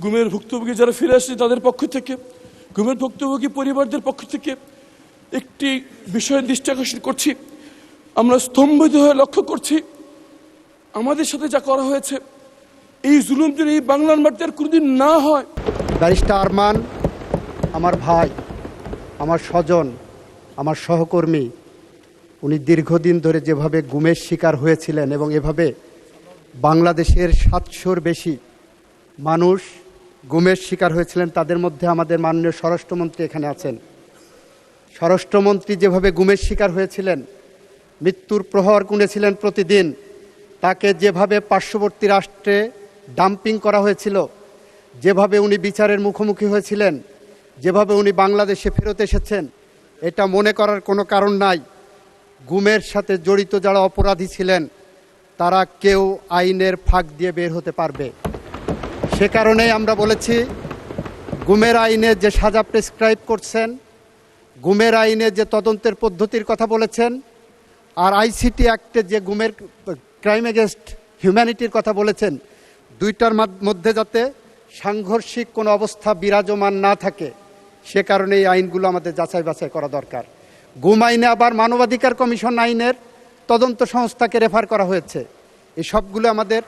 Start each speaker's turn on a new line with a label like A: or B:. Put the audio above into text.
A: গুমের ভুক্তভোগী যারা ফিরে আসছে তাদের পক্ষ থেকে, গুমের ভুক্তভোগী পরিবারদের পক্ষ থেকে একটি বিষয়ের দৃষ্টি আকর্ষণ করছি। আমরা স্তম্ভিত হয়ে লক্ষ্য করছি আমাদের সাথে যা করা হয়েছে, এই জুলুম যদি এই বাংলার মাটিতে আর কোনোদিন না হয়।
B: ব্যারিস্টার আরমান আমার ভাই, আমার স্বজন, আমার সহকর্মী। উনি দীর্ঘদিন ধরে যেভাবে গুমের শিকার হয়েছিলেন এবং এভাবে বাংলাদেশের 700-র বেশি মানুষ গুমের শিকার হয়েছিলেন, তাদের মধ্যে আমাদের মাননীয় স্বরাষ্ট্রমন্ত্রী এখানে আছেন। স্বরাষ্ট্রমন্ত্রী যেভাবে গুমের শিকার হয়েছিলেন, মৃত্যুর প্রহর গুনেছিলেন প্রতিদিন, তাকে যেভাবে পার্শ্ববর্তী রাষ্ট্রে ডাম্পিং করা হয়েছিল, যেভাবে উনি বিচারের মুখোমুখি হয়েছিলেন, যেভাবে উনি বাংলাদেশে ফেরত এসেছেন, এটা মনে করার কোনো কারণ নাই। গুমের সাথে জড়িত যারা অপরাধী ছিলেন তারা কেউ আইনের ফাঁক দিয়ে বের হতে পারবে। সে কারণেই আমরা বলেছি, গুমের আইনে যে সাজা প্রেসক্রাইব করছেন, গুমের আইনে যে তদন্তের পদ্ধতির কথা বলেছেন, আর আইসিটি অ্যাক্টে যে গুমের ক্রাইম এগেনস্ট হিউম্যানিটির কথা বলেছেন, দুইটার মধ্যে যাতে সাংঘর্ষিক কোনো অবস্থা বিরাজমান না থাকে, সে কারণে এই আইনগুলো আমাদের যাচাই বাছাই করা দরকার। গুম আইনে আবার মানবাধিকার কমিশন আইনের তদন্ত সংস্থাকে রেফার করা হয়েছে। এই সবগুলো আমাদের